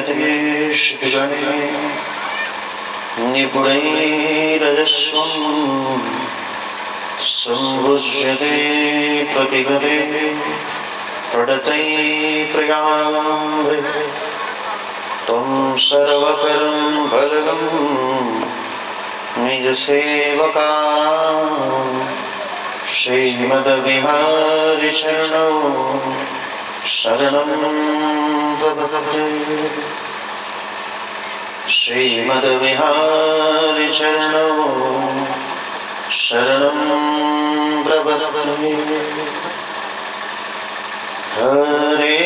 यतेष्टिगणे निपुणैरजस्वं सम्भुज्यते प्रतिगते प्रडतै प्रयान्ते त्वं सर्वकर्म फलगं निजसेवकानां श्रीमद्विहारिचरणौ शरणं प्रपद्ये। श्रीमद्विहारिचरणौ शरणं प्रपद्ये। हरे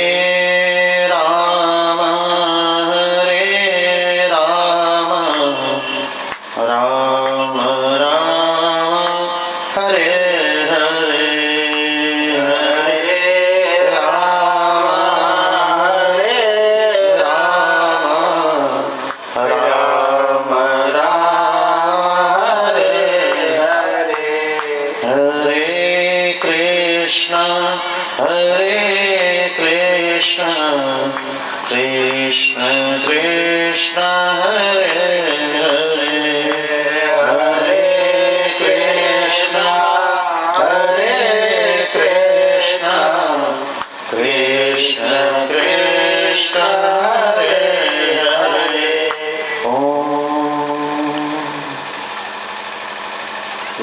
राम राम राम हरे हरे, हरे राम राम हरे हरे। हरे कृष्ण कृष्ण कृष्ण हरे हरे, हरे कृष्ण कृष्ण कृष्ण हरे हरे। ओम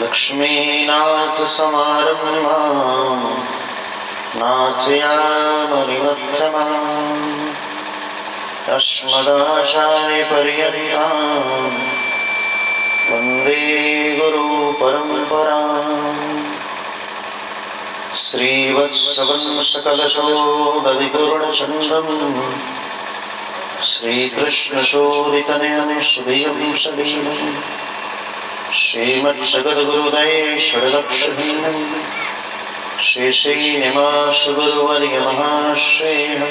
लक्ष्मीनाथ समारम्भां नाथयामरिमध्यमाम् अस्मदाचार्यपर्यन्तां वन्दे गुरुपरम्पराम्। श्रीवत्सवंशकलशोदधिपूर्णचन्द्रं श्रीकृष्णशोभितनयं सुधियं सलीलं श्रीमत्सद्गुरुदये षड्लक्षदीनं श्री श्रीनिवासगुरुवर्यमहाश्रेयः।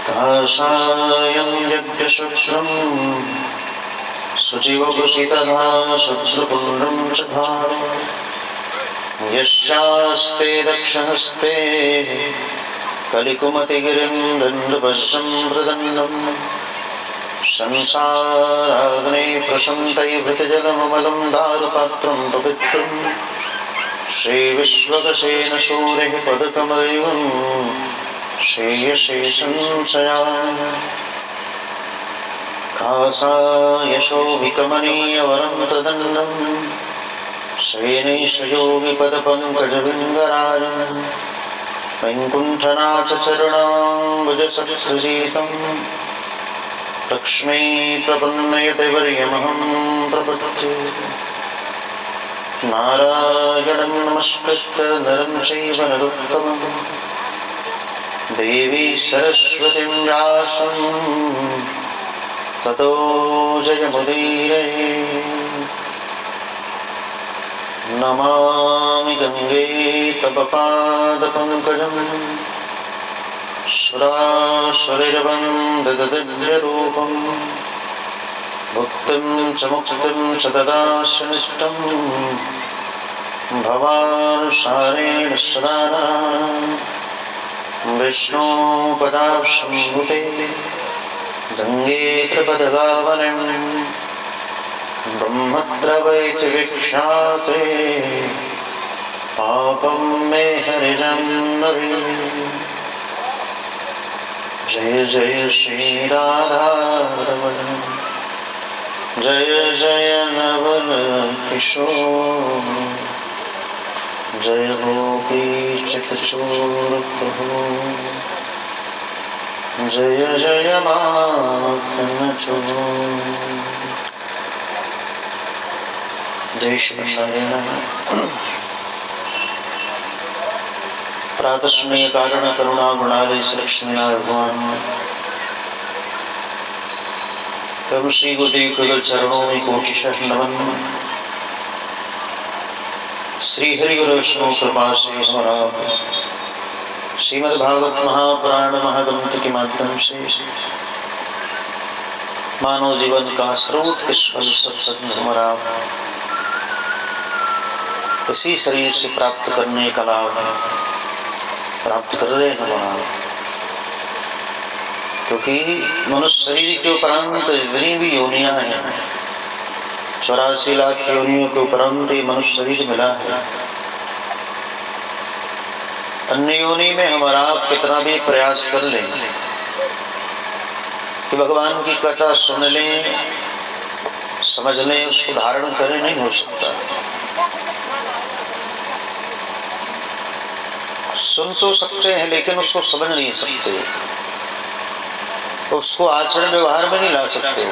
काषायं यज्ञशुक्रं शुचिवपुषितधा शत्रुपुण्ड्रं च धारय यश्चास्ते दक्षहस्ते कलिकुमतिगिरिं दण्डपश्यं प्रदण्डं संसाराग्ने प्रशन्तैर्भृतजलममलं दारुपात्रं पवित्रं श्रीविश्वकसेन सूरिः पदकमलयुगं श्रेयसे संशयामि। काषायशोभिकमनीयवरं प्रदण्डं श्रीनैषयोगिपदपङ्कजविङ्गराजं वैकुण्ठनाथचरणाम्बुजसत्सुजीतं लक्ष्मीप्रपन्नयतिवर्यमहं प्रपद्ये। नारायणं नमस्कृत्य नरं चैव नरोत्तमं देवी सरस्वतीं व्यासं ततो जयमुदीरये। नमामि गंगे तव पादपङ्कजं सुरासुरैर्वन्दितदिव्यरूपं भुक्तिं च मुक्तिं च ददासि नित्यं भवानुसारेण सदा विष्णुपदाब्जम्बुते गंगे त्रिपदगावनं ब्रह्मद्रवैति विख्याते पापं मे हरिजन्मभि। जय जय श्री राधारमण जय जय नवल किशोर जय गोपी चितचोर प्रभु जय जय माखन चोर। जय श्री नारायण। प्रातस्मय कारण करुणा गुणालय श्री लक्ष्मीनारायण भगवान प्रभु श्री गुरुदेव कगल चरणों में कोटिशः नमन। श्री हरि गुरु वैष्णव कृपा से हमारा श्रीमद् भागवत महापुराण महाग्रंथ के माध्यम से मानव जीवन का सर्वोत्कृष्ट फल सत्संग हमारा इसी शरीर से प्राप्त करने का लाभ प्राप्त कर रहे हैं। क्योंकि मनुष्य शरीर के उपरांत जितनी भी योनियां हैं, 84 लाख योनियों के उपरांत ये मनुष्य शरीर मिला है। अन्य योनि में हमारा आप कितना भी प्रयास कर लें कि भगवान की कथा सुन लें, समझ लें, उसको धारण करें, नहीं हो सकता। सुन तो सकते हैं लेकिन उसको समझ नहीं सकते, उसको आचरण व्यवहार में नहीं ला सकते।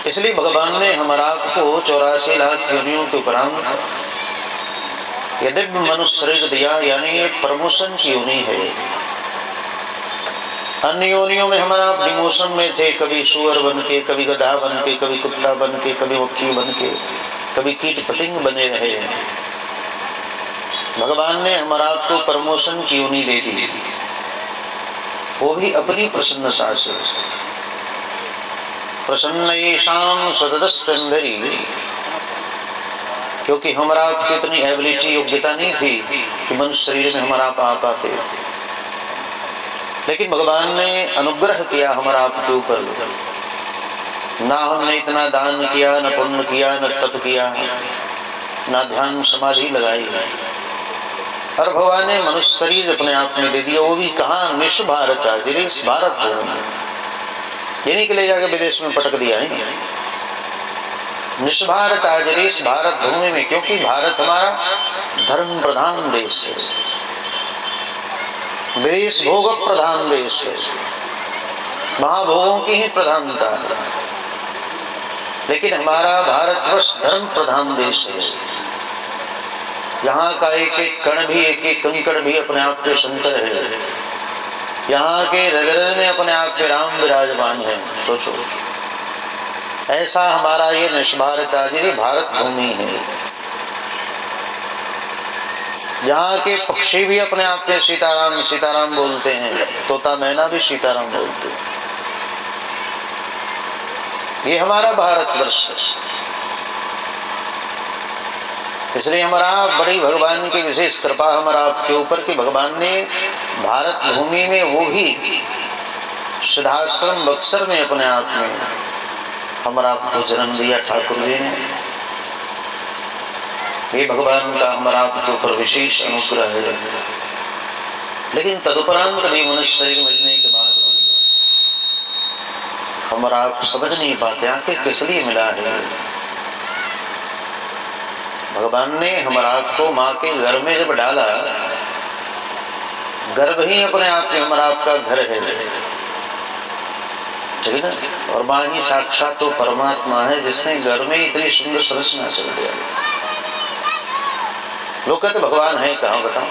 इसलिए भगवान ने हमारा आपको 84 लाख योनियों के उपरांत यदि मनुष्य शरीर दिया, यानी ये प्रमोशन की योनि है। अन्य योनियों में हमारा आप डिमोशन में थे, कभी सुअर बन के, कभी गधा बन के, कभी कुत्ता बन के, कभी मक्खी बन के, कभी कीट पतंग बने रहे। भगवान ने हमारा आपको प्रमोशन की योनि दे दी, वो भी अपनी प्रसन्नता से। प्रसन्न येषां सततस्कंधरी, क्योंकि हमारा आपकी इतनी एबिलिटी, योग्यता नहीं थी कि मनुष्य शरीर में हमारा आप आ पाते, लेकिन भगवान ने अनुग्रह किया हमारा आपके ऊपर। ना हमने इतना दान किया, न पुण्य किया, न तप किया, ना ध्यान समाधि लगाई, और भगवान ने मनुष्य शरीर अपने आप में दे दिया। वो भी कहाँ? निष्ठ भारत, जिस भारत यानी के ले जाकर विदेश में पटक दिया है। निष्ठ भारत जिस भारत भूमि में, क्योंकि भारत हमारा धर्म प्रधान देश है, विदेश भोग प्रधान देश है, महाभोगों की ही प्रधानता है। लेकिन हमारा भारतवर्ष धर्म प्रधान देश है। यहाँ का एक एक कण भी, एक एक कंकड़ भी अपने आप के शंकर है। यहाँ के रग-रग में अपने आप के राम विराजमान है। सोचो, ऐसा हमारा ये निष्ठ भारत भारत भूमि है। यहाँ के पक्षी भी अपने आप में सीताराम सीताराम बोलते हैं, तोता मैना भी सीताराम बोलते हैं। ये हमारा भारतवर्ष है। इसलिए हमारा बड़ी भगवान की विशेष कृपा हमारा आपके ऊपर कि भगवान ने भारत भूमि में, वो भी सिद्धाश्रम बक्सर में, अपने आप में हमारा आपको जन्म दिया ठाकुर जी ने। ये भगवान का हमारा आपके ऊपर विशेष अनुग्रह है। लेकिन तदुपरांत भी मनुष्य शरीर मिलने के बाद हमारा आप समझ नहीं पाते आखिर किस लिए मिला है। भगवान ने हमारा आपको माँ के घर में जब डाला, गर्भ ही अपने आप में हमारा आपका घर है, ठीक है ना। और माँ ही साक्षात तो परमात्मा है, जिसने घर में इतनी सुंदर संरचना चल दिया। लोग कहते भगवान है कहाँ, बताओ।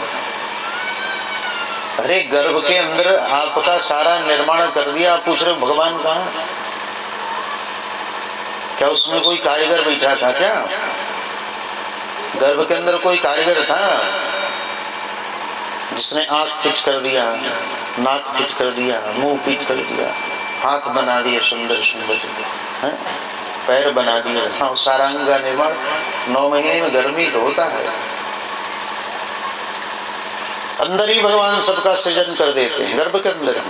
अरे गर्भ के अंदर आपका सारा निर्माण कर दिया, आप पूछ रहे भगवान कहाँ? क्या उसमें कोई कारीगर बैठा था क्या? गर्भ के अंदर कोई कारीगर था जिसने आंख फिट कर दिया, नाक फिट कर दिया, मुंह फिट कर दिया, हाथ बना दिए सुंदर सुंदर, पैर बना दिए। हाँ, सारांग का निर्माण 9 महीने में गर्मी तो होता है। अंदर ही भगवान सबका सृजन कर देते हैं, गर्भ के अंदर।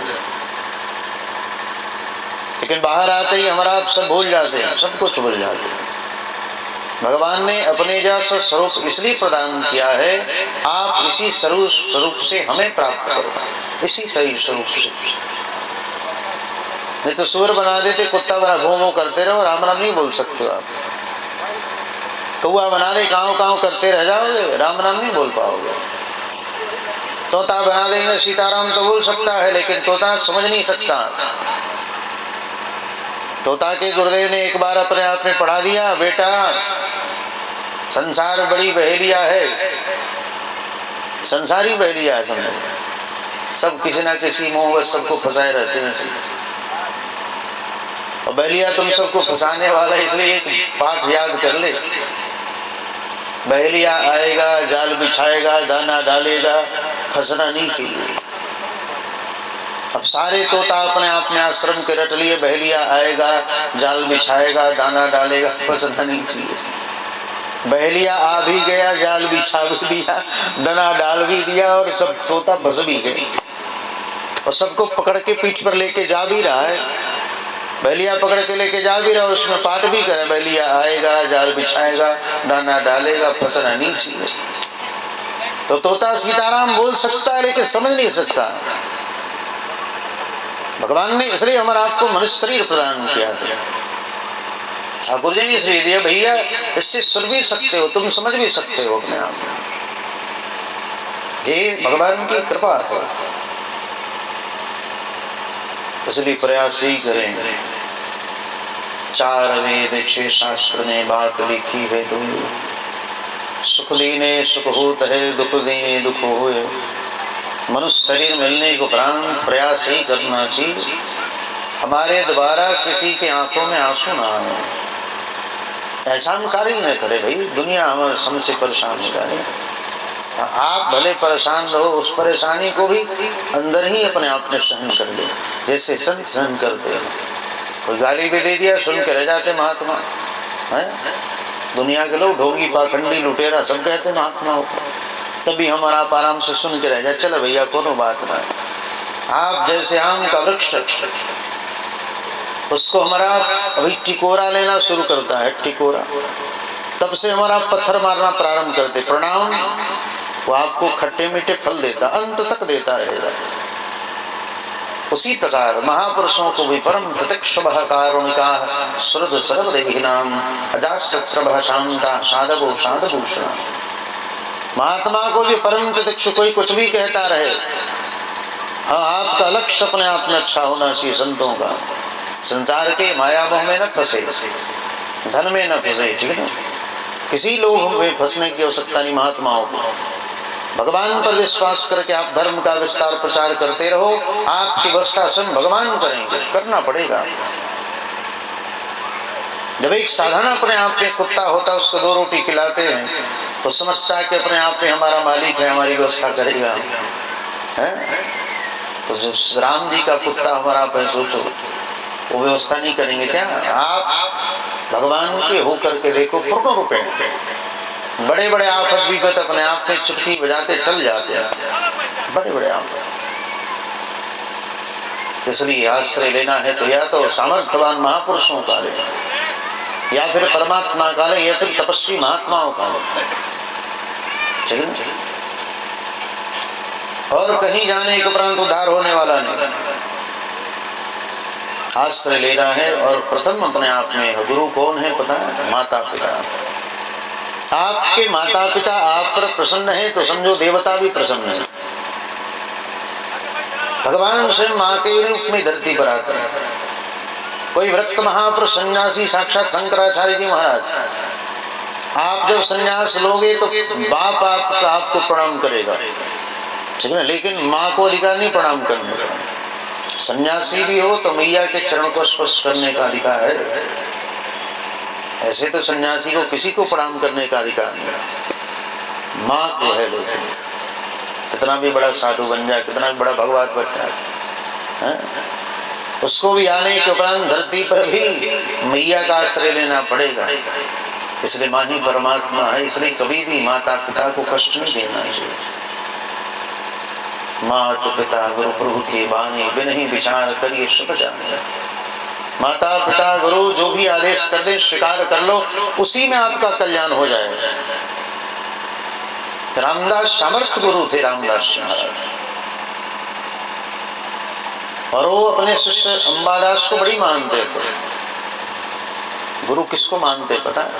लेकिन बाहर आते ही हमारा आप सब भूल जाते हैं, सब कुछ भूल जाते हैं। भगवान ने अपने जैसा स्वरूप इसलिए प्रदान किया है, आप इसी स्वरूप से हमें प्राप्त करो, इसी सही स्वरूप से। नहीं तो सुअर बना देते, कुत्ता बना भों करते रहो, राम राम नहीं बोल सकते आप। कौआ बना दे, काँव काँव करते रह जाओगे, राम राम नहीं बोल पाओगे। तोता बना देंगे, सीताराम तो बोल सकता है, लेकिन तोता समझ नहीं सकता। तोता के गुरुदेव ने एक बार अपने आप में पढ़ा दिया, बेटा संसार बड़ी बहेलिया है, संसारी बहेलिया है, समझो। सब किसी ना किसी मोह बस सबको फंसाए रहते हैं। और बहेलिया तुम सबको फंसाने वाला, इसलिए एक पाठ याद कर ले। बहेलिया आएगा, जाल बिछाएगा, दाना डालेगा, फंसना नहीं चाहिए। अब सारे तोता अपने आप में आश्रम के रट लिए, बहेलिया आएगा, जाल बिछाएगा, दाना डालेगा, फंसना नहीं चाहिए। बहेलिया आ भी गया, जाल बिछा भी दिया, दाना डाल भी दिया, और सब तोता फंस भी गए। और सबको पकड़ के पीठ पर लेके जा भी रहा है, बैलिया पकड़ के लेके जा भी रहा है, उसमें पाठ भी करे, बैलिया आएगा, जाल बिछाएगा, दाना डालेगा, फसना नहीं चाहिए। तो तोता सीताराम बोल सकता है लेकिन समझ नहीं सकता। भगवान ने इसलिए हमारा आपको मनुष्य शरीर प्रदान किया है। ठाकुर जी ने इसलिए दिया, भैया इससे सुन भी सकते हो, तुम समझ भी सकते हो अपने आप में, ये भगवान की कृपा है। इसलिए प्रयास ही करें। 4 वेद 6 शास्त्र में बात लिखी है, तुम सुख देने सुख होत है, दुख देने दुख होए। मनुष्य शरीर मिलने को प्रयास ही करना चाहिए। हमारे द्वारा किसी के आंखों में आंसू ना आए, ऐसा हम कार्य न करे भाई, दुनिया हमें समझ परेशान हो जाए। आप भले परेशान रहो, उस परेशानी को भी अंदर ही अपने आप में सहन कर ले, जैसे संत सहन करते हैं। कोई गाली भी दे दिया, सुन के रह जाते महात्मा है। दुनिया के लोग ढोंगी पाखंडी लुटेरा सब कहते महात्मा हो, तभी हमारा आप आराम से सुन के रह जाए, चलो भैया कोनो बात ना। आप जैसे आम का वृक्ष, उसको हमारा अभी टिकोरा लेना शुरू करता है, टिकोरा, तब से हमारा पत्थर मारना प्रारंभ करते, प्रणाम, वो आपको खट्टे मीठे फल देता, अंत तक देता रहेगा। उसी प्रकार महापुरुषों को भी परम प्रत्यक्ष कारुणिका सुरद सरद देहिनाम अजासत्र शांता साधवो साधभूषण। महात्मा को भी परम प्रत्यक्ष, कोई कुछ भी कहता रहे, हाँ आपका लक्ष्य अपने आप में अच्छा होना चाहिए। संतों का संसार के माया मोह में न फंसे, धन में न फंसे, ठीक है ना, किसी लोग में फंसने की आवश्यकता नहीं। महात्माओं को भगवान पर विश्वास करके आप धर्म का विस्तार प्रचार करते रहो, आपकी व्यवस्था स्वयं भगवान करेंगे, करना पड़ेगा। जब एक साधन अपने आप में कुत्ता होता है, उसको 2 रोटी खिलाते हैं तो समझता है कि अपने आप में हमारा मालिक है, हमारी व्यवस्था करेगा, है? तो जो राम जी का कुत्ता हमारा आप है, सोचो वो व्यवस्था नहीं करेंगे क्या? आप भगवान के होकर के देखो, पूर्ण रूप में बड़े बड़े आफत विपत अपने आप में चुटकी बजाते टल जाते हैं, बड़े बड़े आफत। इसलिए आश्रय लेना है तो या तो सामर्थ्यवान महापुरुषों का ले, या फिर परमात्मा का ले, या फिर तपस्वी महात्माओं का ले, ठीक है। और कहीं जाने के उपरांत उद्धार होने वाला नहीं, आश्रय लेना है। और प्रथम अपने आप में गुरु कौन है पता है? माता पिता। आपके माता पिता आप पर प्रसन्न है तो समझो देवता भी प्रसन्न है। भगवान स्वयं माँ के रूप में धरती पर आते हैं। कोई वृत्त महापुरुष सन्यासी साक्षात शंकराचार्य जी महाराज, आप जब सन्यास लोगे तो बाप आपको प्रणाम करेगा, ठीक है ना, लेकिन माँ को अधिकार नहीं प्रणाम करने का। सन्यासी भी हो तो मैया के चरण को स्पर्श करने का अधिकार है। ऐसे तो सन्यासी को किसी को प्रणाम करने का अधिकार नहीं, माँ को है। लेकिन कितना भी बड़ा साधु बन जाए, कितना भी बड़ा भगवत बन जाए, उसको भी आने के उपरांत धरती पर भी मैया का आश्रय लेना पड़ेगा। इसलिए माँ ही परमात्मा है, इसलिए कभी भी माता पिता को कष्ट नहीं देना चाहिए। माता पिता गुरु प्रभु की बानी बिन ही विचार करिए सुख जाने। माता पिता गुरु जो भी आदेश कर दे स्वीकार कर लो, उसी में आपका कल्याण हो जाएगा। रामदास सामर्थ्य गुरु थे, रामदास महाराज, और वो अपने शिष्य अंबादास को बड़ी मानते थे। गुरु किसको मानते पता है?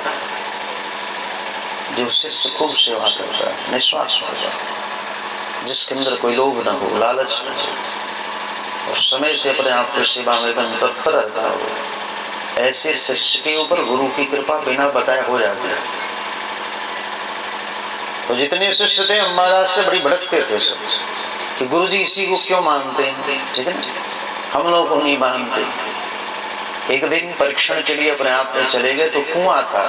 जो शिष्य खूब सेवा करता है, निस्वार्थ सेवा, जिसके अंदर कोई लोभ न हो, लालच न हो, और समय से अपने आप को सेवा में एकदम तत्पर रहता हो, ऐसे शिष्य के ऊपर गुरु की कृपा बिना बताए हो जाती है। तो जितने शिष्य थे अंबादास से बड़ी भड़कते थे सब कि गुरु जी इसी को क्यों मानते हैं, ठीक है ना, हम लोग को नहीं मानते। एक दिन परीक्षण के लिए अपने आप में चले गए तो कुआं था,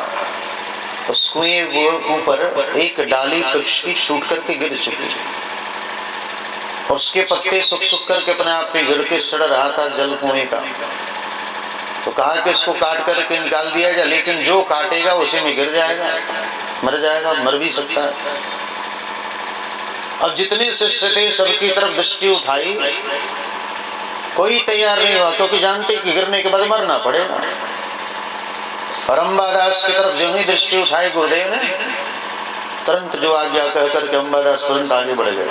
उस कुएं के ऊपर एक डाली वृक्ष की टूट करके गिर चुकी, और उसके पत्ते सूख सूख करके अपने आप पे गिर के सड़ रहा था जल कुएं का। तो कहा कि इसको काट करके निकाल दिया जाए, लेकिन जो काटेगा उसी में गिर जाएगा, मर जाएगा, मर भी सकता है। अब जितने शिष्य थे सबकी तरफ दृष्टि उठाई, कोई तैयार नहीं हुआ, क्योंकि जानते कि गिरने के बाद मरना पड़ेगा। और अंबादास की तरफ जो ही दृष्टि उठाई गुरुदेव ने, तुरंत जो आज्ञा कह करके अंबादास तुरंत आगे बढ़ गए।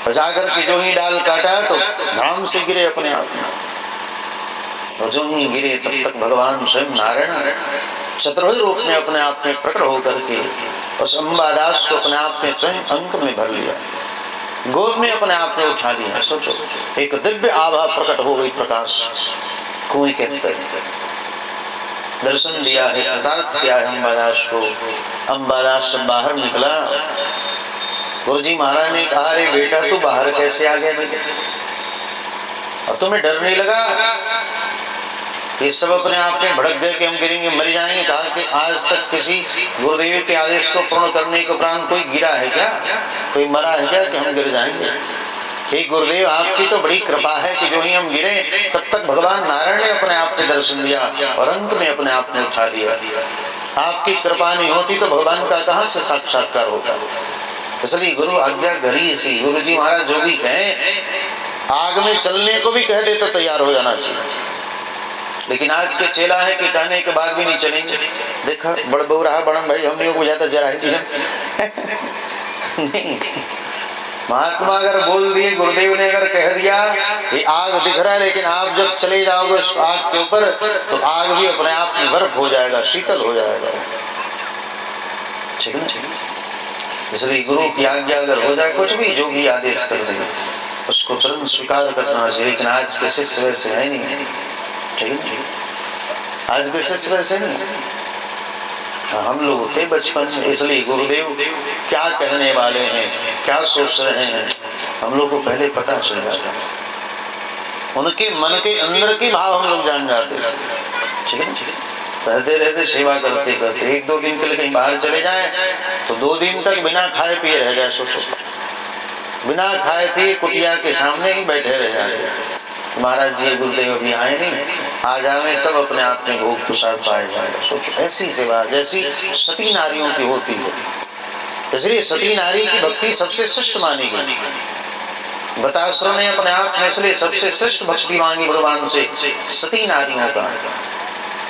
और जाकर के जो ही डाल काटा तो धड़ाम से गिरे अपने आप में। और जो ही गिरे तब तक भगवान स्वयं नारायण चतुर्भुज रूप में अपने आप में प्रकट होकर के उस अंबादास को अपने आप में स्वयं अंक में भर लिया, गोद में अपने आप में उठा लिया। सोचो, एक दिव्य आभा प्रकट हो गई, प्रकाश कुएं के अंदर दर्शन दिया है, कृतार्थ किया है अंबादास को। अंबादास से बाहर निकला, गुरुजी महाराज ने कहा, अरे बेटा तू बाहर कैसे आ गया बेटे, और तुम्हें डर नहीं लगा? ये सब अपने आप में भड़क गए कि हम गिरेंगे, मर जाएंगे। कहा कि आज तक किसी गुरुदेव के आदेश को पूर्ण करने के उपरांत कोई गिरा है क्या, कोई मरा है क्या कि हम गिर जाएंगे? हे गुरुदेव, आपकी तो बड़ी कृपा है कि जो ही हम गिरे तब तक भगवान नारायण ने अपने आप में दर्शन दिया और अंत में अपने आप में उठा लिया। आपकी कृपा नहीं होती तो भगवान का कहाँ से साक्षात्कार होता? इसलिए गुरु आज्ञा घड़ी इसी। गुरु जी महाराज जो भी कहें, आग में चलने को भी कह दे तो तैयार हो जाना चाहिए। लेकिन आज के चेला है कि कहने के बाद भी नहीं चलेंगे। देखा बड़ बहु रहा बड़न भाई, हमने को जाता जरा नहीं। महात्मा अगर बोल दिए, गुरुदेव ने अगर कह दिया कि आग दिख रहा है, लेकिन आप जब चले जाओगे उस आग के ऊपर तो आग भी अपने आप में बर्फ हो जाएगा, शीतल हो जाएगा। ठीक है ना? इसलिए गुरु की आज्ञा अगर हो जाए, कुछ भी जो भी आदेश कर देंगे उसको तुरंत स्वीकार करना चाहिए। लेकिन आज के शिष्य वैसे है नहीं। ठीक है, आज के शिष्य वैसे नहीं। हम लोग थे बचपन में, इसलिए गुरुदेव क्या कहने वाले हैं, क्या सोच रहे हैं, हम लोग को पहले पता चल जाता। उनके मन के अंदर की भाव हम लोग जान जाते। ठीक है, रहते रहते सेवा करते करते 1-2 दिन के लिए कहीं बाहर चले जाएं तो 2 दिन तक बिना खाए पिए रह जाए। सोचो, बिना खाए पिए कुटिया के सामने ही बैठे रह जाते। महाराज जी गुरुदेव अभी आए नहीं, आ जावे तब अपने आप में भोग प्रसाद पाए जाएगा। सोचो, ऐसी सेवा जैसी सती नारियों की होती है। इसलिए सती नारी की भक्ति सबसे श्रेष्ठ मानी गई। बतासुर ने अपने आप में इसलिए सबसे श्रेष्ठ भक्ति मांगी भगवान से, सती नारियों का,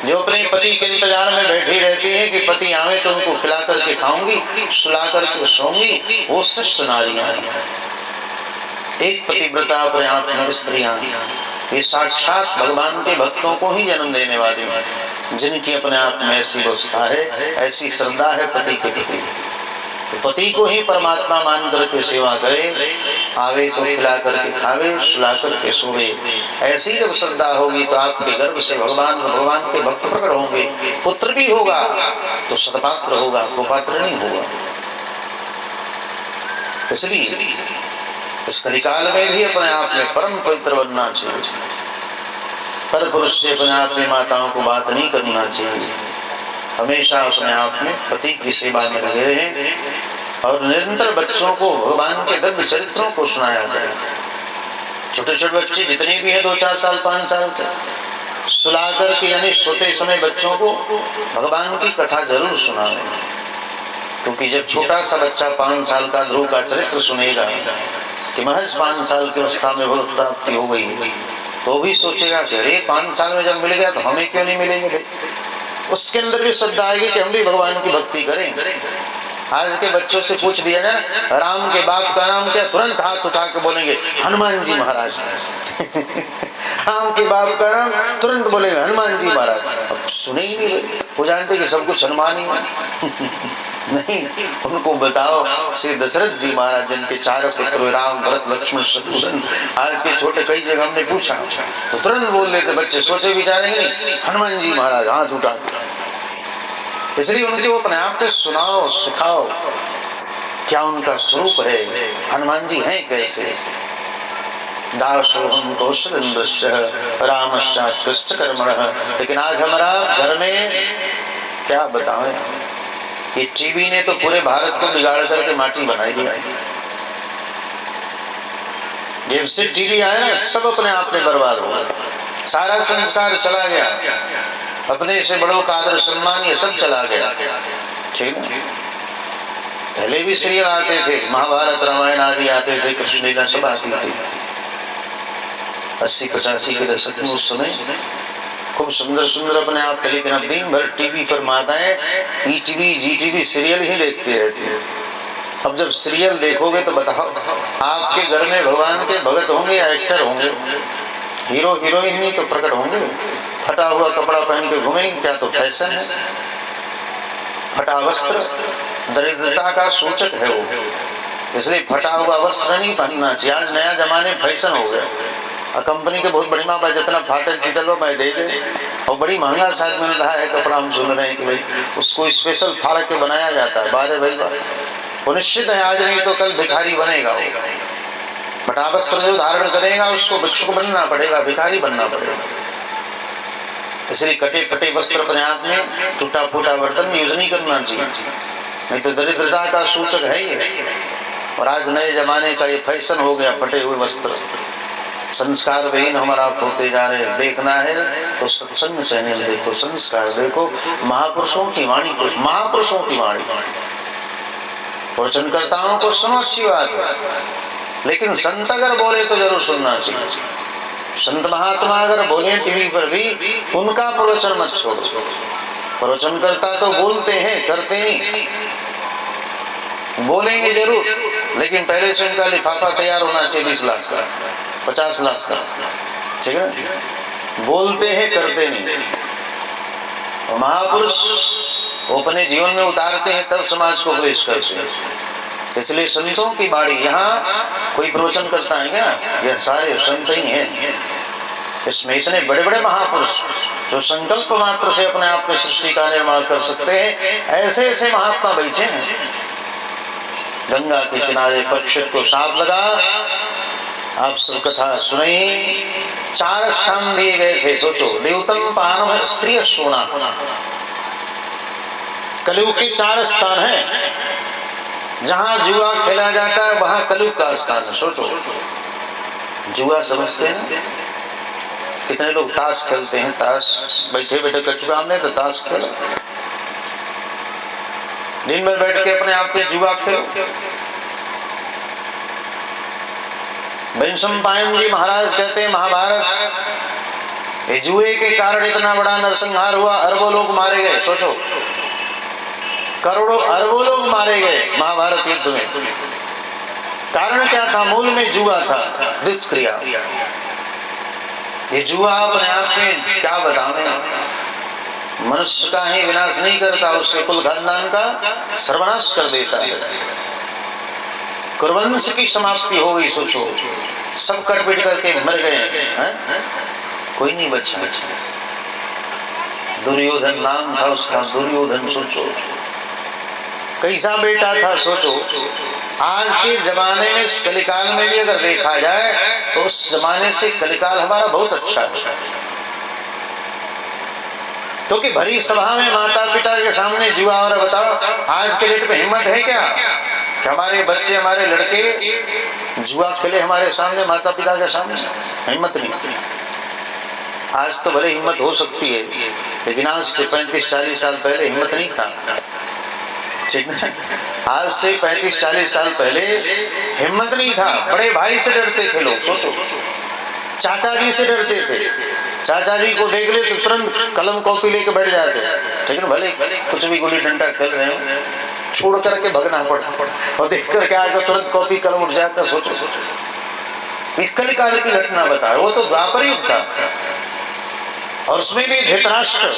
जो अपने पति के इंतजार में बैठी रहती है कि पति आवे तो उनको खिला करके खाऊंगी, सुला करके सोऊंगी, वो श्रेष्ठ नारियां। एक पतिव्रता अपने आप में स्त्रियां, ये साक्षात भगवान के भक्तों को ही जन्म देने वाली हैं, जिनकी अपने आप में ऐसी अवस्था है, ऐसी श्रद्धा है पति के प्रति। तो पति को ही परमात्मा मान करके सेवा करे, आवे तो खिला करके खावे, सुला करके सोवे। ऐसी जब श्रद्धा होगी तो आपके गर्भ से भगवान के भक्त प्रकट होंगे। पुत्र भी होगा तो सतपात्र होगा, कुपात्र नहीं होगा। इसलिए इस कलिकाल में भी अपने आप में परम पवित्र बनना चाहिए। पर पुरुष से अपने आप में माताओं को बात नहीं करना चाहिए। हमेशा अपने आप में पति की सेवा में लगे रहें और निरंतर बच्चों को भगवान के दिव्य चरित्रों को सुनाया करें। छोटे छोटे बच्चे जितने भी हैं, 2-4 साल 5 साल तक, सुला करके यानी सोते समय बच्चों को भगवान की कथा जरूर सुनाएं। क्योंकि जब छोटा सा बच्चा 5 साल का ध्रुव का चरित्र सुनेगा कि महज 5 साल की अवस्था में भगवत प्राप्ति हो गई, तो भी सोचेगा कि अरे 5 साल में जब मिल गया तो हमें क्यों नहीं मिलेंगे भाई। उसके अंदर भी श्रद्धा आएगी कि हम भी भगवान की भक्ति करें। आज के बच्चों से पूछ दिया ना, राम के बाप का नाम क्या, तुरंत हाथ उठा के बोलेंगे हनुमान जी महाराज। राम के बाप का नाम तुरंत बोलेंगे हनुमान जी महाराज। अब सुने ही नहीं, वो जानते कि सब कुछ हनुमान ही है। नहीं, उनको बताओ श्री दशरथ जी महाराज जिनके 4 पुत्र राम भरत लक्ष्मण शत्रुघ्न। आज के छोटे कई जगह हमने पूछा तो तुरंत बोल देते बच्चे, सोचे विचारेंगे नहीं, हनुमान जी महाराज हाथ उठा। इसलिए उनको अपने आप में सुनाओ, सिखाओ क्या उनका स्वरूप है, हनुमान जी हैं कैसे। दासोहम कौशलेन्द्रस्य रामस्य कृष्णकर्मणः। लेकिन आज हमारा घर में क्या बताएं, ये टीवी ने तो पूरे भारत को बिगाड़ करके माटी बनाई दिया है। जब से टीवी आया ना, सब अपने आप में बर्बाद हो गया, सारा संस्कार चला गया, अपने से बड़ों का आदर सम्मान ये सब चला गया। ठीक है, पहले भी सीरियल आते थे, महाभारत रामायण आदि आते थे, कृष्ण लीला सब आती थी 80-85 के दशक में। उस समय खूब सुंदर सुंदर अपने आप के, लेकिन अब दिन भर टीवी पर माताएं ईटीवी जीटीवी सीरियल ही देखती रहती है। अब जब सीरियल देखोगे तो बताओ, आपके घर में भगवान के भगत होंगे या एक्टर होंगे? हीरो हीरोइन नहीं तो प्रकट होंगे। फटा हुआ कपड़ा पहन के घूमेंगे, क्या तो फैशन है। फटा वस्त्र दरिद्रता का सूचक है वो, इसलिए फटा हुआ वस्त्र नहीं पहनना चाहिए। आज नया जमाने फैशन हो गया। कंपनी के बहुत बड़ी माँ जितना फाटल जीतल मैं दे दे, और बड़ी महंगा शायद मिल रहा है कपड़ा। हम सुन रहे हैं कि भाई उसको स्पेशल फाड़ के बनाया जाता है। बारे भाई वो निश्चित है, आज नहीं तो कल भिखारी बनेगा वो। फटा वस्त्र जो धारण करेगा उसको भिक्षुक बनना पड़ेगा, भिखारी बनना पड़ेगा। इसलिए कटे फटे वस्त्र अपने आप में, टूटा फूटा बर्तन यूज नहीं करना चाहिए, नहीं तो दरिद्रता का सूचक है ये। और आज नए जमाने का ये फैशन हो गया, फटे हुए वस्त्र। संस्कार विहीन हमारा होते जा रहे। देखना है तो सत्संग चैनल देखो, संस्कार देखो, महापुरुषों की वाणी, महापुरुषों की वाणी। प्रवचनकर्ताओं को सुनो, अच्छी बात है, लेकिन संत अगर बोले तो जरूर सुनना चाहिए। संत महात्मा अगर बोले टीवी पर भी, उनका प्रवचन मत छोड़ो। प्रवचनकर्ता तो बोलते हैं, करते नहीं। बोलेंगे जरूर, लेकिन पहले से उनका लिफाफा तैयार होना चाहिए 20 लाख का, 50 लाख का, ठीक है ना। बोलते हैं, करते नहीं। और महापुरुष वो अपने जीवन में उतारते हैं, तब समाज को उपदेश करते हैं। इसलिए संतों की बाड़ी, यहाँ कोई प्रवचन करता है क्या? यह सारे संत ही हैं। इसमें इतने बड़े बड़े महापुरुष जो संकल्प मात्र से अपने आप में सृष्टि का निर्माण कर सकते हैं, ऐसे ऐसे महात्मा बैठे हैं। गंगा के किनारे पक्षित को सांप लगा, आप सब कथा सुनी। 4 स्थान दिए गए थे, सोचो। देवतम पान स्त्रिय सोना, कलयुग के 4 स्थान हैं। जहां जुआ खेला जाता है वहां कलयुग का स्थान है। सोचो, जुआ समझते हैं? कितने लोग ताश खेलते हैं? ताश बैठे बैठे कचुका हमने तो ताश खेला, दिन भर बैठ के अपने आप के जुआ खेलो। भीष्म पायन जी महाराज कहते हैं, महाभारत ये जुए के कारण इतना बड़ा नरसंहार हुआ, अरबों लोग मारे गए। सोचो, करोड़ों अरबों लोग मारे गए महाभारत युद्ध में। कारण क्या था? मूल में जुआ था, द्वित क्रिया। ये जुआ अपने आप में क्या बताऊं, मनुष्य का ही विनाश नहीं करता, उसके कुल खानदान का सर्वनाश कर देता है। कुरुवंश की समाप्ति हो गई। सोचो, सब कटपिट करके मर गए हैं, कोई नहीं बचा। दुर्योधन नाम था उसका, दुर्योधन। सोचो कैसा बेटा था। सोचो, आज के जमाने में, कलिकाल में भी अगर देखा जाए तो उस जमाने से कलिकाल हमारा बहुत अच्छा है। क्योंकि भरी सभा में माता पिता के सामने जुआ और बताओ, आज के डेट में हिम्मत है क्या कि हमारे बच्चे, हमारे लड़के जुआ खेले हमारे सामने, माता पिता के सामने? हिम्मत नहीं। आज तो भले हिम्मत हो सकती है, लेकिन आज से 35-40 साल पहले हिम्मत नहीं था, ठीक है? आज से 35-40 साल पहले हिम्मत नहीं था। बड़े भाई से डरते थे लोग। सोचो, चाचा जी से डरते थे। चाचा जी को देख ले तो तुरंत कलम कॉपी लेके बैठ जाते, ठीक है? भले कुछ भी गुल्ली डंडा खेल रहे हो, छोड़ करके भगना पड़ा, और देख करके आगे तुरंत कॉपी कलम उठ जाता। सोचो, ये कलिकाल की घटना बता। वो तो द्वापर युग था, और उसमें भी धृतराष्ट्र,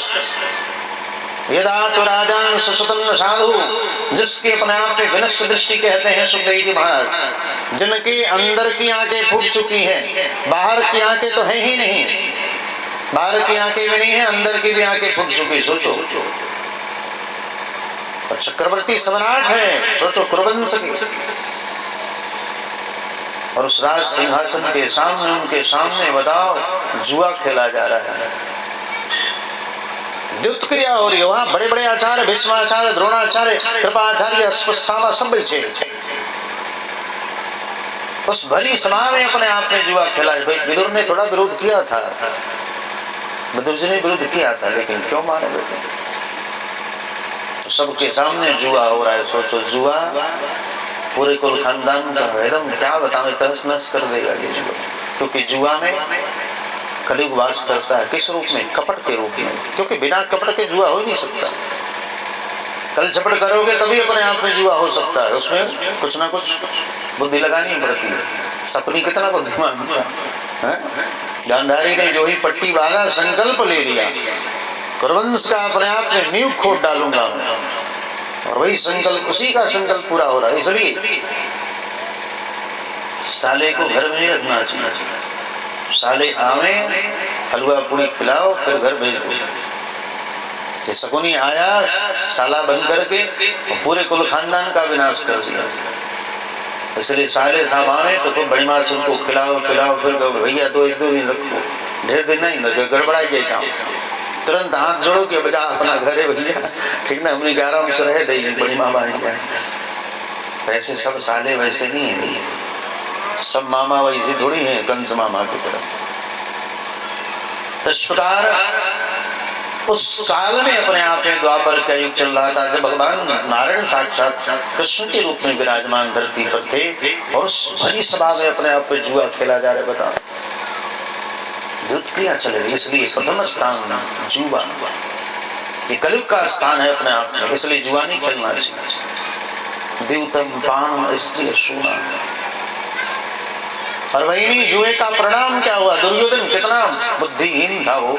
यदा तो राजान सुसुतन साधु, जिसके अपने आप में विनष्ट दृष्टि कहते हैं सुखदेव जी महाराज, जिनकी अंदर की आंखें फूट चुकी हैं, बाहर की आंखें तो है ही नहीं। बाहर की आंखें भी नहीं है, अंदर की भी आंखें फूट चुकी। सोचो, और चक्रवर्ती सम्राट है, सोचो, कुरुवंश की। और उस राज सिंहासन के सामने, उनके सामने बताओ जुआ खेला जा रहा है, द्युत क्रिया हो रही है। वहां बड़े बड़े आचार्य, भीष्माचार्य, द्रोणाचार्य, कृपाचार्य, अश्वत्थामा सब बैठे। उस भली सभा में अपने आप में जुआ खेला। विदुर ने थोड़ा विरोध किया था, विदुर जी ने विरोध किया था, लेकिन क्यों मारे बेटे? सबके सामने जुआ हो रहा है। सोचो, जुआ पूरे कुल खानदान का एकदम क्या बताऊं, तहस नहस कर देगा ये जुआ। क्योंकि जुआ में कलयुग वास करता है। किस रूप में? कपट के रूप में। क्योंकि बिना कपट के जुआ हो ही नहीं सकता। कल झपट करोगे तभी अपने आप में जुआ हो सकता है। उसमें कुछ ना कुछ बुद्धि लगानी पड़ती है। सपनी कितना बुद्धिमान होता है। गांधारी ने जो ही पट्टी बांधा, संकल्प ले लिया, कुरवंश का अपने आप में नींव खोद डालूंगा, और वही संकल्प, उसी का संकल्प पूरा हो रहा है। इसलिए साले को घर में नहीं रखना चाहिए। साले आवे, हलवा पूरी खिलाओ, फिर घर भेज दो। शकुनी आया साला बन करके पूरे कुल खानदान का विनाश कर दिया। इसलिए साले साहब आवे तो बड़ी माँ से उनको खिलाओ, फिर भैया तो एक दो दिन रखो, ढेर दिन नहीं, गड़बड़ाई जाए काम। तुरंत हाथ जोड़ो कि बजा अपना घर है भैया, ठीक ना, हमने 11 से रह देंगे, बड़ी माँ बानी जाए। वैसे सब साले वैसे नहीं है, सब मामा वैसे थोड़ी है, कंस मामा की तरह। इस प्रकार उस काल में अपने आप में द्वापर का युग चल रहा था, जब भगवान नारायण साक्षात कृष्ण के रूप में विराजमान धरती पर थे, और उस भरी सभा में अपने आप पे जुआ खेला जा रहा है। बता, युद्ध क्रिया चल रही, इसलिए प्रथम स्थान जुआ, ये कलयुग का स्थान है अपने आप में, इसलिए जुआ नहीं खेलना चाहिए। द्यूतम पान स्त्री सोना। और वही नहीं, जुए का परिणाम क्या हुआ? दुर्योधन कितना बुद्धिहीन था वो,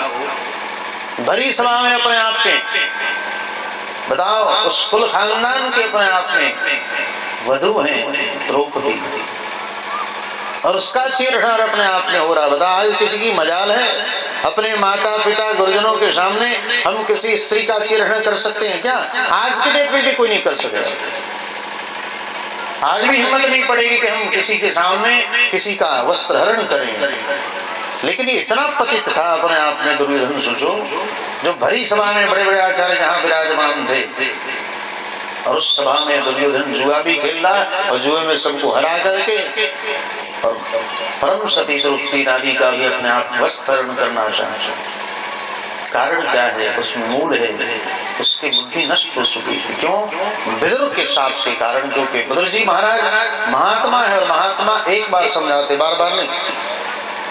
भरी सभा में अपने आप में, बताओ, उस कुल खानदान के अपने आप में वधु हैं द्रौपदी, और उसका चीरहरण अपने आप में हो रहा। बता, आज किसी की मजाल है अपने माता पिता गुरुजनों के सामने हम किसी स्त्री का चीरहरण कर सकते हैं क्या? आज के डेट में भी कोई नहीं कर सकेगा। आज भी हिम्मत नहीं पड़ेगी कि हम किसी के सामने किसी का वस्त्र हरण करें। लेकिन ये इतना पतित था अपने आप में दुर्योधन, सोचो, जो भरी सभा में बड़े बड़े आचार्य जहाँ विराजमान थे, और उस सभा में दुर्योधन जुआ भी खेल रहा, और जुए में सबको हरा करके, और परम सती द्रौपदी नारी का भी अपने आप वस्त्र हरण करना चाहता। कारण क्या है? उसमें मूल है, उसकी बुद्धि नष्ट हो चुकी थी। क्यों? विदुर के साथ के कारण। क्योंकि विदुर जी महाराज महात्मा है, और महात्मा एक बार समझाते, बार बार नहीं।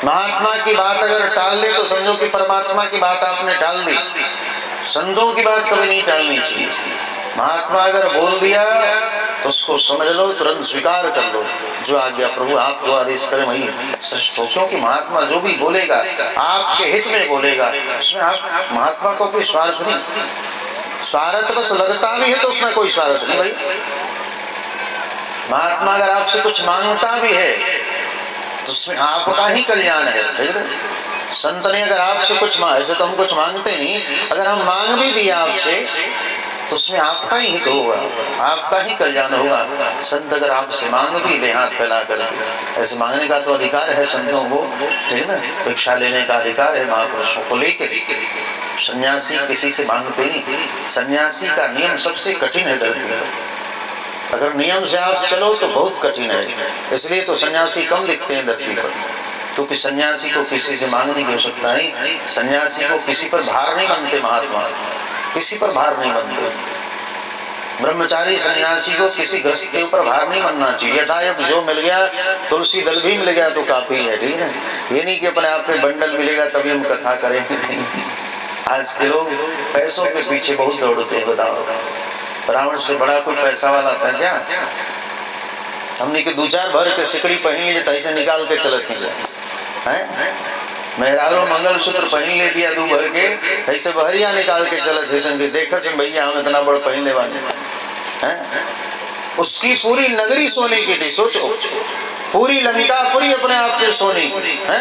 महात्मा की बात अगर टाल दे तो समझो कि परमात्मा की बात आपने टाल दी। संतों की बात कभी नहीं टालनी चाहिए। महात्मा अगर बोल दिया तो उसको समझ लो, तुरंत स्वीकार कर लो, जो आज्ञा प्रभु आप जो आदेश करें वही श्रेष्ठ हो। क्योंकि महात्मा जो भी बोलेगा आपके हित में बोलेगा, उसमें आप महात्मा को कोई स्वार्थ नहीं, स्वार्थ बस लगता भी है तो उसमें कोई स्वार्थ नहीं भाई। महात्मा अगर आपसे कुछ मांगता भी है तो उसमें आपका ही कल्याण है। संत ने अगर आपसे कुछ ऐसे तो हम कुछ मांगते नहीं, अगर हम मांग भी दिया आपसे तो उसमें आपका ही हित होगा, आपका ही कल्याण होगा। संत अगर आपसे मांग भी दे हाथ फैला कर, ऐसे मांगने का तो अधिकार है संतों को, ठीक ना, भिक्षा लेने का अधिकार है महापुरुषों को लेकर। सन्यासी किसी से मांगते नहीं। सन्यासी का नियम सबसे कठिन है धरती पर। अगर नियम से आप चलो तो बहुत कठिन है, इसलिए तो सन्यासी कम दिखते हैं धरती पर। क्योंकि सन्यासी को किसी से मांगने की आवश्यकता नहीं, सन्यासी को किसी पर भार नहीं बनते, महात्मा किसी पर भार नहीं बनते। ब्रह्मचारी सन्यासी को किसी ग्रस्त के ऊपर भार नहीं बनना चाहिए। यथायथ जो मिल गया, तुलसी दल भी मिल गया तो काफी है, ठीक है। ये नहीं कि अपने आप में बंडल मिलेगा तभी हम कथा करेंगे। आज के लोग पैसों के पीछे बहुत दौड़ते हैं। बताओ, रावण से बड़ा कोई पैसा वाला था क्या? हमने के 2-4 भर के सिकड़ी पहन ली, पैसे निकाल के चलते हैं। मेहरारू मंगलसूत्र पहन ले दिया 2 भर के, ऐसे बहरिया निकाल के चलत है। देखा से भैया हम इतना बड़ा पहनने वाले हैं। उसकी पूरी नगरी सोने की थी। सोचो, पूरी लंका पूरी अपने आप में सोने की है।